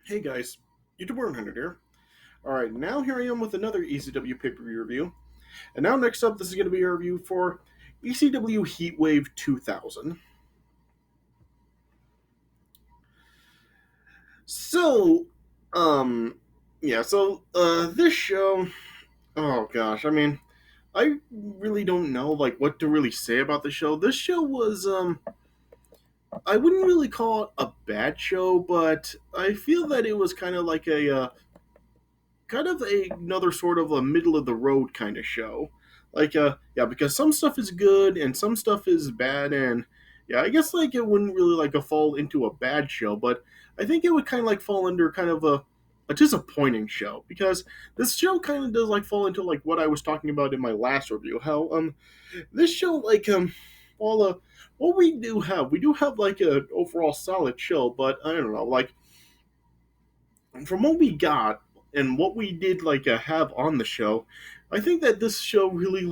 Hey guys, YouTuber 100 here. Alright, now here I am with another ECW pay-per-view review. And now next up, this is going to be a review for ECW Heatwave 2000. So, this show, oh gosh, I really don't know, what to really say about the show. This show was, I wouldn't really call it a bad show, but I feel that it was another sort of a middle of the road kind of show. Because some stuff is good and some stuff is bad, and yeah, I guess it wouldn't really fall into a bad show, but I think it would kind of fall under kind of a disappointing show because this show kind of does fall into what I was talking about in my last review. How this show well what we do have an overall solid show, but I don't know, from what we got and what we did have on the show, I think that this show really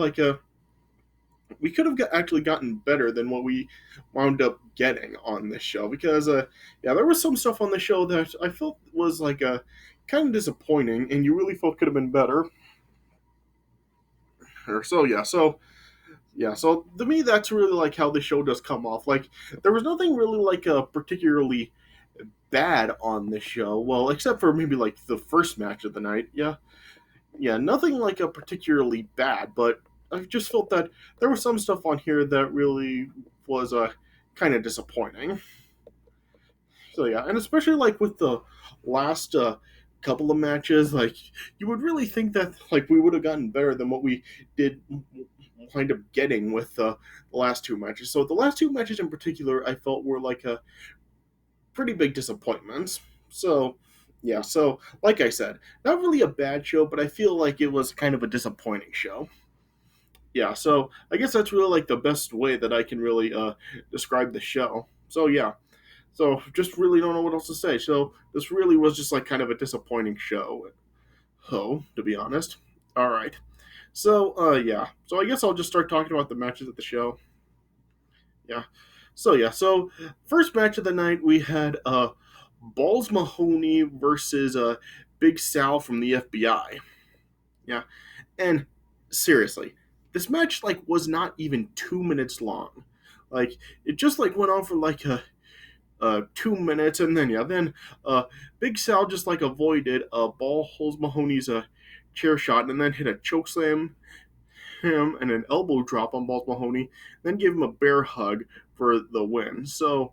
we could have actually gotten better than what we wound up getting on this show because there was some stuff on the show that I felt was kind of disappointing and you really felt could have been better. So to me that's really how the show does come off. There was nothing really particularly bad on this show. Well, except for maybe the first match of the night. Yeah, nothing a particularly bad, but I just felt that there was some stuff on here that really was kind of disappointing. So yeah, and especially with the last couple of matches, you would really think that we would have gotten better than what we did wind up getting with the last two matches. So the last two matches in particular, I felt were a pretty big disappointments. So like I said, not really a bad show, but I feel like it was kind of a disappointing show. Yeah, so I guess that's really the best way that I can really describe the show. So yeah, so just really don't know what else to say. So this really was just kind of a disappointing show. To be honest. All right. So I guess I'll just start talking about the matches at the show. Yeah. So first match of the night we had Balls Mahoney versus Big Sal from the FBI. Yeah, and seriously, this match was not even 2 minutes long. It just went on for 2 minutes, and then Big Sal just avoided Balls Mahoney's chair shot, and then hit a choke slam him and an elbow drop on Balls Mahoney, then gave him a bear hug for the win. So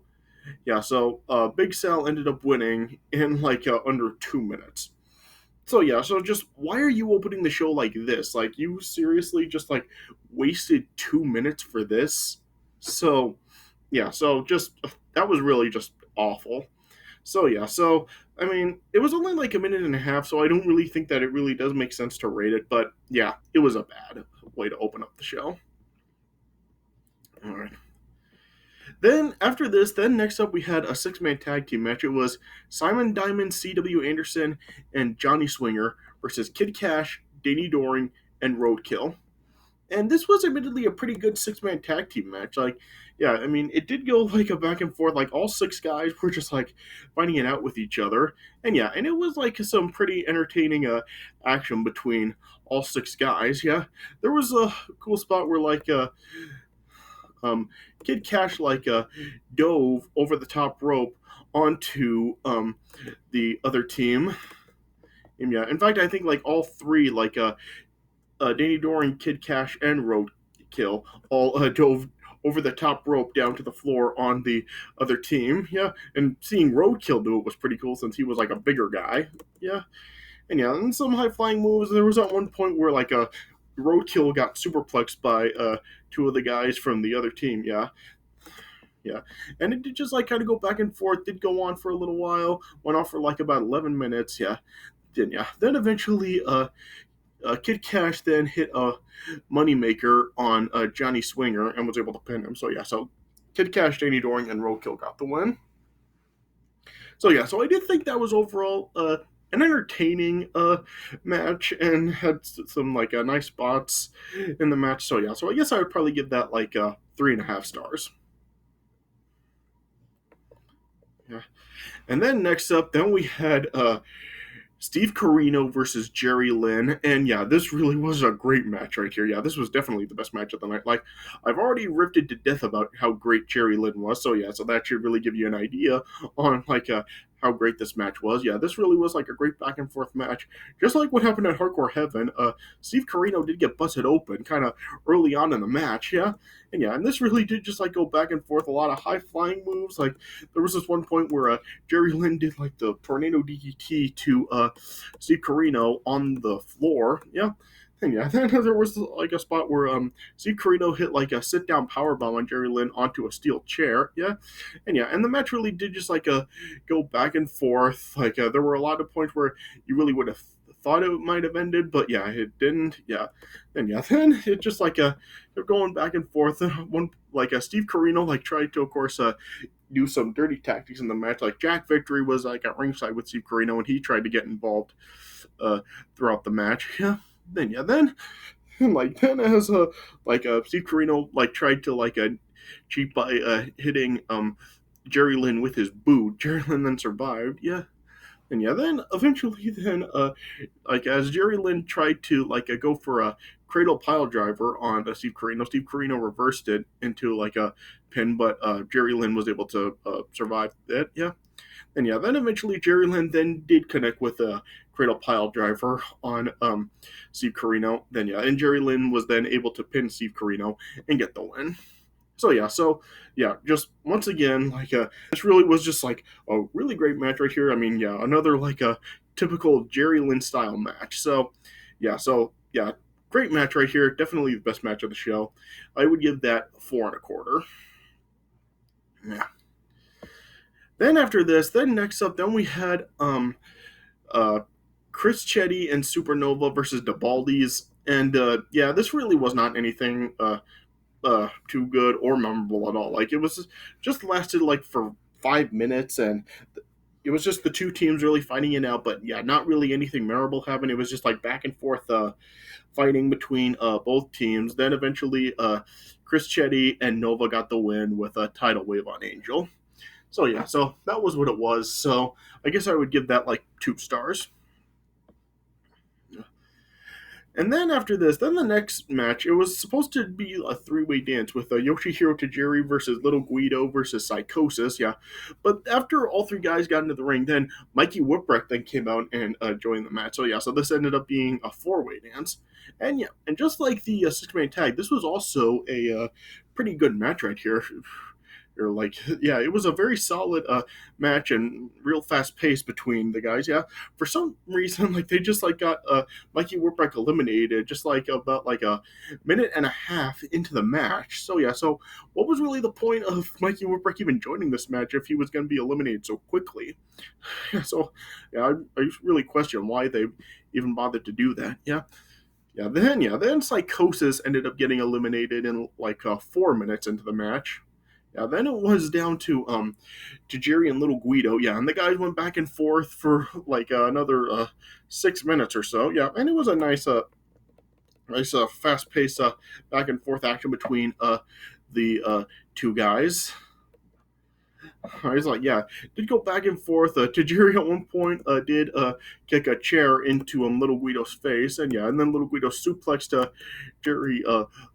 Big Sal ended up winning in under 2 minutes. So just why are you opening the show like this? You seriously just wasted 2 minutes for this? So just that was really just awful. So I mean, it was only a minute and a half, so I don't really think that it really does make sense to rate it, but yeah, it was a bad way to open up the show. All right. Then after this, then next up we had a six-man tag team match. It was Simon Diamond, C.W. Anderson, and Johnny Swinger versus Kid Kash, Danny Doring, and Roadkill. And this was admittedly a pretty good six-man tag team match. Yeah, I mean, it did go a back and forth. All six guys were just fighting it out with each other. And yeah, and it was some pretty entertaining action between all six guys. Yeah, there was a cool spot where um, Kid Cash dove over the top rope onto the other team. And yeah, in fact, I think all three Danny Doring, Kid Cash, and Roadkill all dove over the top rope down to the floor on the other team. Yeah, and seeing Roadkill do it was pretty cool since he was a bigger guy. Yeah, and yeah, and some high flying moves. There was at one point where a Roadkill got superplexed by two of the guys from the other team. Yeah, and it did just kind of go back and forth. Did go on for a little while. Went off for about 11 minutes. Then eventually Kid Cash then hit a moneymaker on Johnny Swinger and was able to pin him. So Kid Cash, Danny Doring, and Roadkill got the win. So I did think that was overall an entertaining match and had some nice spots in the match. So I guess I would probably give that 3.5 stars. Yeah. And then next up, then we had Steve Corino versus Jerry Lynn. And yeah, this really was a great match right here. Yeah, this was definitely the best match of the night. Like, I've already ripped it to death about how great Jerry Lynn was. So yeah, so that should really give you an idea on like how great this match was. Yeah, this really was like a great back and forth match. Just like what happened at Hardcore Heaven, Steve Corino did get busted open kind of early on in the match, yeah. And yeah, and this really did just like go back and forth, a lot of high flying moves. Like there was this one point where Jerry Lynn did like the tornado DDT to Steve Corino on the floor, yeah. And yeah, then there was like a spot where Steve Corino hit like a sit down power bomb on Jerry Lynn onto a steel chair, yeah. And yeah, and the match really did just like go back and forth. Like there were a lot of points where you really would have thought it might have ended, but yeah, it didn't. Yeah, and yeah, then it just like they're going back and forth. One like Steve Corino like tried to of course do some dirty tactics in the match. Like Jack Victory was like at ringside with Steve Corino, and he tried to get involved uh throughout the match. Then like then as Steve Corino like tried to like cheat by hitting Jerry Lynn with his boot. Jerry Lynn then survived. Yeah. And yeah, then eventually, then like as Jerry Lynn tried to like go for a cradle pile driver on Steve Corino reversed it into like a pin, but Jerry Lynn was able to survive it. Yeah, and yeah, then eventually Jerry Lynn then did connect with a cradle pile driver on Steve Corino. Then yeah, and Jerry Lynn was then able to pin Steve Corino and get the win. So yeah, just once again, like this really was just like a really great match right here. I mean, yeah, another like a typical Jerry Lynn style match. So yeah, great match right here. Definitely the best match of the show. I would give that 4.25. Yeah. Then after this, then next up, then we had uh Chris Chetti and Supernova versus the Baldies. And yeah, this really was not anything too good or memorable at all. Like it was just lasted like for 5 minutes, and it was just the two teams really fighting it out. But yeah, not really anything memorable happened. It was just like back and forth fighting between both teams. Then eventually, Chris Chetti and Nova got the win with a tidal wave on Angel. So yeah, so that was what it was. So I guess I would give that like 2 stars. And then after this, then the next match, it was supposed to be a three-way dance with Yoshihiro Tajiri versus Little Guido versus Psicosis, yeah. But after all three guys got into the ring, then Mikey Whipwreck then came out and joined the match. So yeah, so this ended up being a four-way dance. And yeah, and just like the six-man tag, this was also a pretty good match right here. Or like yeah, it was a very solid match and real fast pace between the guys. Yeah, for some reason like they just like got Mikey Whipwreck eliminated just like about like a minute and a half into the match. So yeah, so what was really the point of Mikey Whipwreck even joining this match if he was going to be eliminated so quickly? Yeah, so yeah, I really question why they even bothered to do that. Yeah, then Psicosis ended up getting eliminated in like 4 minutes into the match. Yeah, then it was down to Tajiri and Little Guido. Yeah, and the guys went back and forth for like another 6 minutes or so. Yeah, and it was a nice fast paced back and forth action between the two guys. I was like, yeah, did go back and forth. Tajiri at one point did kick a chair into Little Guido's face, and yeah, and then Little Guido suplexed Jerry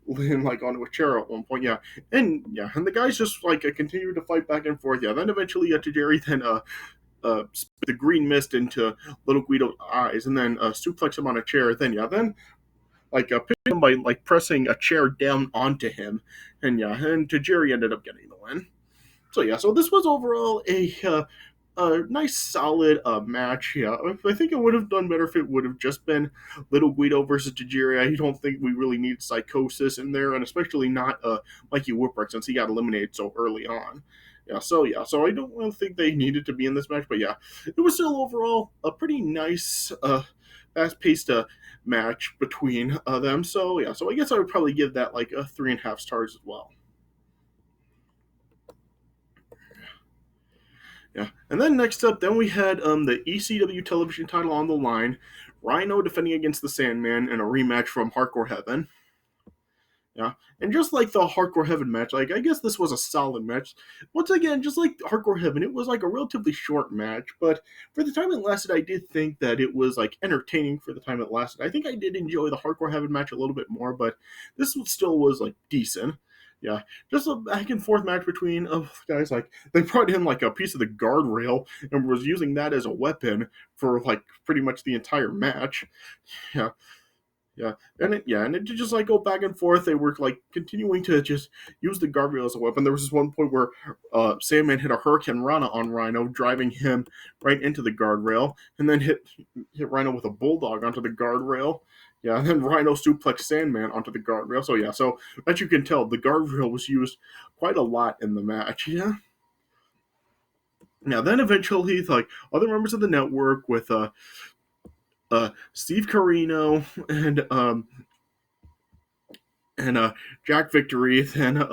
Lynn like onto a chair at one point, and the guys just like continued to fight back and forth, yeah. Then eventually, Tajiri then spit the green mist into Little Guido's eyes, and then suplexed him on a chair. Then like pinned him by like pressing a chair down onto him, and yeah, and Tajiri ended up getting the win. So yeah, so this was overall a nice solid match. Yeah, I think it would have done better if it would have just been Little Guido versus Tajiri. I don't think we really need Psicosis in there, and especially not Mikey Whipwreck since he got eliminated so early on. So I don't really think they needed to be in this match, but yeah, it was still overall a pretty nice, fast-paced match between them. So yeah, so I guess I would probably give that like a 3.5 stars as well. Yeah. And then next up, then we had the ECW television title on the line. Rhino defending against the Sandman in a rematch from Hardcore Heaven. Yeah, and just like the Hardcore Heaven match, like I guess this was a solid match. Once again, just like Hardcore Heaven, it was like a relatively short match, but for the time it lasted, I did think that it was like entertaining for the time it lasted. I think I did enjoy the Hardcore Heaven match a little bit more, but this one still was like decent. Yeah, just a back and forth match between guys. Like they brought in like a piece of the guardrail and was using that as a weapon for like pretty much the entire match. Yeah, yeah, and it did just like go back and forth. They were like continuing to just use the guardrail as a weapon. There was this one point where Sandman hit a Hurricane Rana on Rhino, driving him right into the guardrail, and then hit Rhino with a bulldog onto the guardrail. Yeah, and then Rhino suplexed Sandman onto the guardrail. So yeah, so as you can tell, the guardrail was used quite a lot in the match. Yeah. Now then, eventually, like other members of the network with Steve Corino and Jack Victory then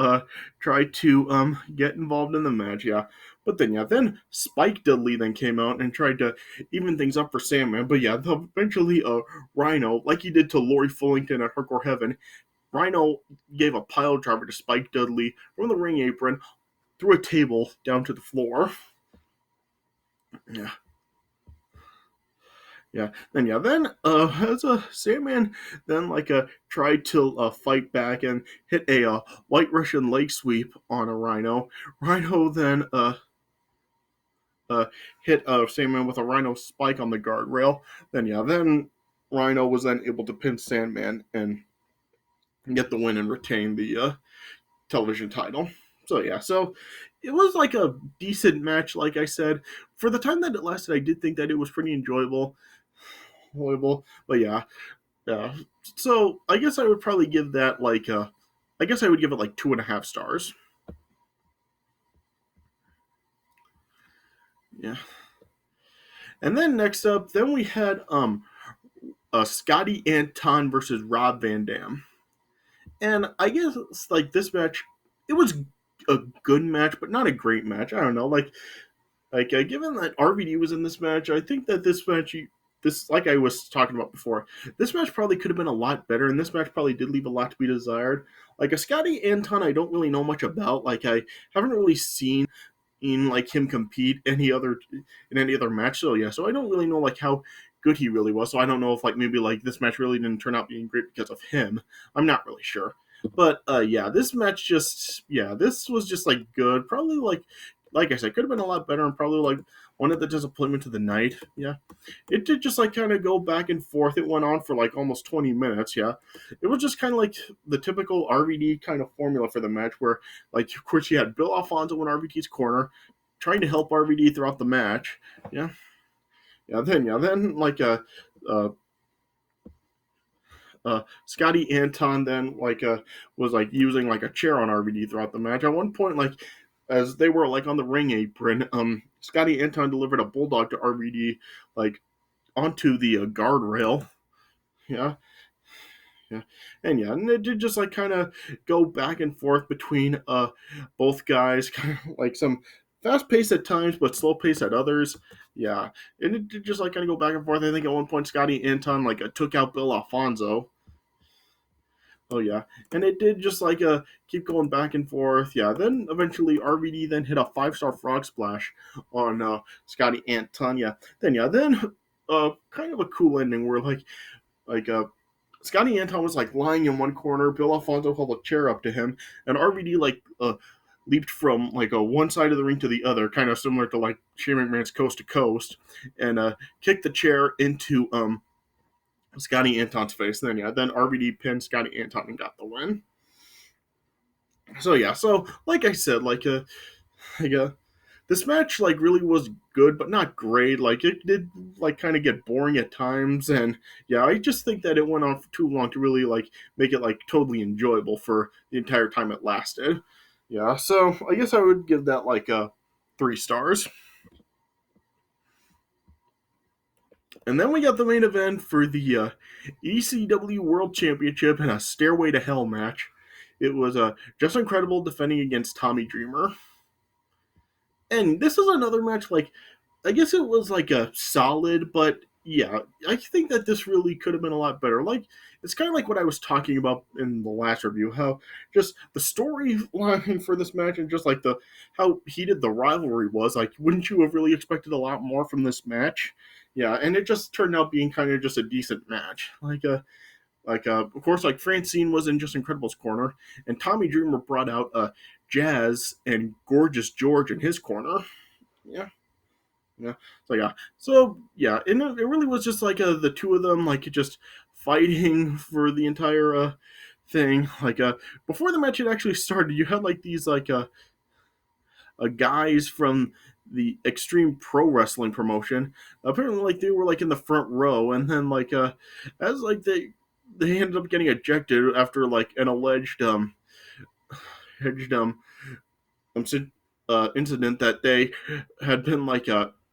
tried to get involved in the match, yeah. But then then Spike Dudley then came out and tried to even things up for Sandman. But yeah, eventually Rhino, like he did to Lori Fullington at Hardcore Heaven, Rhino gave a pile driver to Spike Dudley from the ring apron through a table down to the floor. Yeah. Then as a Sandman then tried to fight back and hit a White Russian leg sweep on a Rhino. Rhino then hit Sandman with a Rhino spike on the guardrail. Then Rhino was then able to pin Sandman and get the win and retain the television title. So it was like a decent match, like I said. For the time that it lasted, I did think that it was pretty enjoyable. But yeah. So I guess I would probably give that I guess I would give it like 2.5 stars. Yeah. And then next up, then we had Scotty Anton versus Rob Van Dam. And I guess like this match, it was a good match, but not a great match. I don't know, given that RVD was in this match, I think that this match, like I was talking about before, this match probably could have been a lot better, and this match probably did leave a lot to be desired. Like a Scotty Anton, I don't really know much about. Like I haven't really seen him compete in any other match. So yeah, so I don't really know like how good he really was. So I don't know if like maybe like this match really didn't turn out being great because of him. I'm not really sure. But yeah, this match this was just like good. Probably like I said, could have been a lot better and probably like one of the disappointments of the night. Yeah. It did just like kind of go back and forth. It went on for like almost 20 minutes. Yeah. It was just kind of like the typical RVD kind of formula for the match where, like, of course, you had Bill Alfonso in RVD's corner trying to help RVD throughout the match. Yeah. Then Scotty Anton then was like using like a chair on RVD throughout the match. At one point, like as they were like on the ring apron, Scotty Anton delivered a bulldog to RVD like onto the guardrail. Yeah. And it did just like kind of go back and forth between both guys, kind of like some fast pace at times, but slow pace at others. Yeah, and it did just like kind of go back and forth. I think at one point Scotty Anton took out Bill Alfonso. Oh yeah, and it did just keep going back and forth. Yeah, then eventually RVD then hit a 5-star frog splash on Scotty Anton. Then kind of a cool ending where Scotty Anton was lying in one corner. Bill Alfonso held a chair up to him, and RVD leaped from one side of the ring to the other, kind of similar to Shane McMahon's Coast to Coast, and kicked the chair into Scotty Anton's face. Then RVD pinned Scotty Anton and got the win. So like I said, this match really was good, but not great. It did kind of get boring at times, and yeah, I just think that it went on for too long to really make it totally enjoyable for the entire time it lasted. Yeah, so I guess I would give that 3 stars. And then we got the main event for the ECW World Championship in a Stairway to Hell match. It was Just Incredible defending against Tommy Dreamer. And this is another match, I guess it was a solid, but yeah, I think that this really could have been a lot better. Like, it's kind of like what I was talking about in the last review, how just the storyline for this match and just like the how heated the rivalry was. Like, wouldn't you have really expected a lot more from this match? Yeah, and it just turned out being kind of just a decent match. Of course, like Francine was in Just Incredible's corner, and Tommy Dreamer brought out Jazz and Gorgeous George in his corner. Yeah, yeah. And it really was just like the two of them, like just fighting for the entire thing. Before the match had actually started, you had like these guys from the Extreme Pro Wrestling promotion. Apparently, like they were like in the front row, and then as like they ended up getting ejected after like an alleged incident that they had been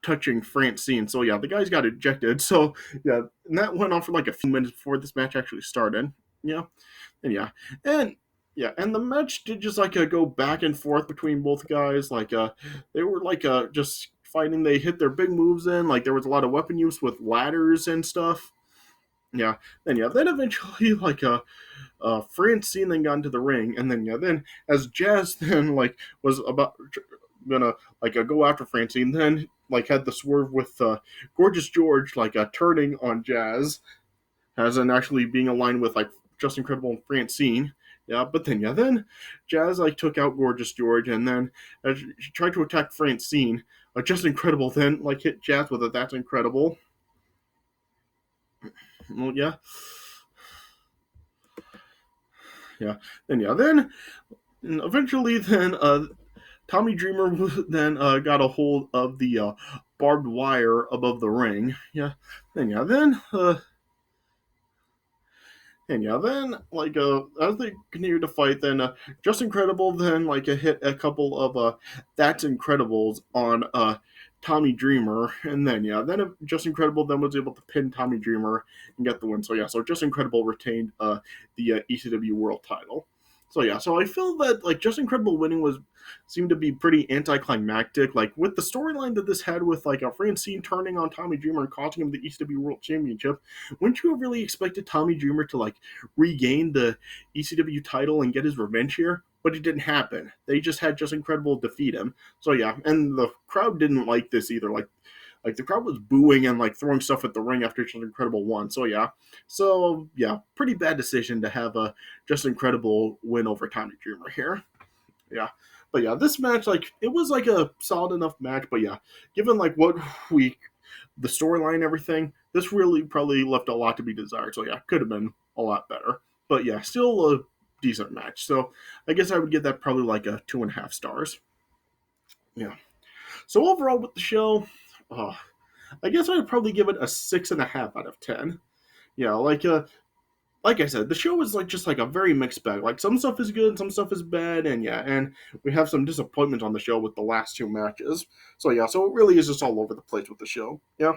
touching Francine. So yeah, the guys got ejected. So yeah, and that went on for like a few minutes before this match actually started. Yeah, and yeah, and yeah, and the match did just go back and forth between both guys. They were just fighting. They hit their big moves in. Like there was a lot of weapon use with ladders and stuff. Yeah, then eventually Francine then got into the ring, and then as Jazz then was about gonna go after Francine, then had the swerve with Gorgeous George turning on Jazz, as in actually being aligned with Just Incredible and Francine. Yeah, but then Jazz took out Gorgeous George, and then as she tried to attack Francine, Just Incredible then hit Jazz with a That's Incredible. Well, yeah. Yeah. Then eventually then Tommy Dreamer then got a hold of the barbed wire above the ring. Yeah. Then yeah. Then as they continued to fight, then Just Incredible then hit a couple of That's Incredibles on Tommy Dreamer, and then Just Incredible then was able to pin Tommy Dreamer and get the win. So yeah, so Just Incredible retained the ECW World Title. So yeah, so I feel that Just Incredible winning was seemed to be pretty anticlimactic. Like with the storyline that this had with a Francine turning on Tommy Dreamer and costing him the ECW World Championship, wouldn't you have really expected Tommy Dreamer to regain the ECW title and get his revenge here? But it didn't happen. They just had Just Incredible defeat him. So yeah, and the crowd didn't like this either. The crowd was booing and throwing stuff at the ring after Just Incredible won. So yeah, pretty bad decision to have a Just Incredible win over Tommy Dreamer here. Yeah. But yeah, this match, it was a solid enough match, but yeah, given what the storyline and everything, this really probably left a lot to be desired. So yeah, could have been a lot better. But yeah, still a decent match. So I guess I would give that probably a 2.5 stars. Yeah. So overall with the show, I guess I would probably give it a 6.5 out of 10. Yeah, like I said, the show is just a very mixed bag. Some stuff is good, some stuff is bad, and yeah, and we have some disappointment on the show with the last two matches. So yeah, so it really is just all over the place with the show. Yeah.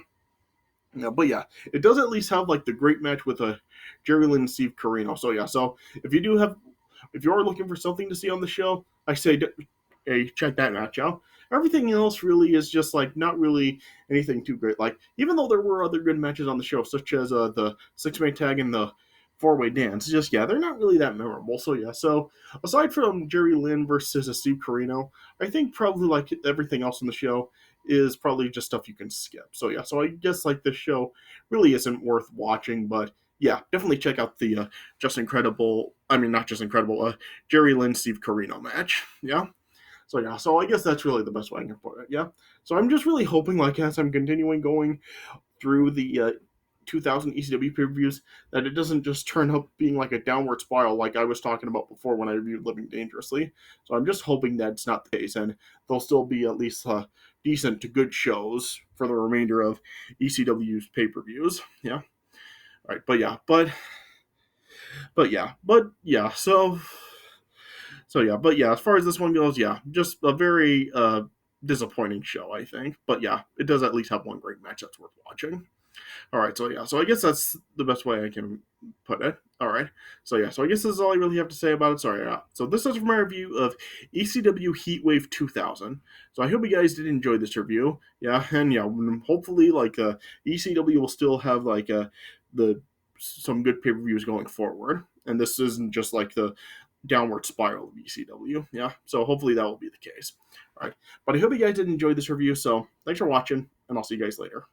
Yeah, but yeah, it does at least have the great match with Jerry Lynn and Steve Corino. So yeah, so if you are looking for something to see on the show, I say hey, check that match out. Everything else really is just not really anything too great. Even though there were other good matches on the show, such as the 6-man tag and the 4-way dance, just yeah, they're not really that memorable. So yeah, so aside from Jerry Lynn versus Steve Corino, I think probably everything else in the show is probably just stuff you can skip. So yeah, so I guess this show really isn't worth watching, but yeah, definitely check out the Just Incredible. I mean, not Just Incredible. Jerry Lynn Steve Corino match. Yeah. So yeah, so I guess that's really the best way I can put it. Yeah. So I'm just really hoping, as I'm continuing going through the 2000 ECW pay-per-views, that it doesn't just turn up being a downward spiral like I was talking about before when I reviewed Living Dangerously. So I'm just hoping that's not the case, and they'll still be at least decent to good shows for the remainder of ECW's pay-per-views. Yeah. All right, but yeah, as far as this one goes, yeah, just a very disappointing show, I think. But yeah, it does at least have one great match that's worth watching. All right, so yeah, so I guess that's the best way I can put it. All right. So yeah. So I guess this is all I really have to say about it. Sorry. So this is my review of ECW Heatwave 2000. So I hope you guys did enjoy this review. Yeah, and yeah, hopefully like ECW will still have like the some good pay per views going forward, and this isn't just like the downward spiral of ECW. Yeah. So hopefully that will be the case. All right. But I hope you guys did enjoy this review. So thanks for watching, and I'll see you guys later.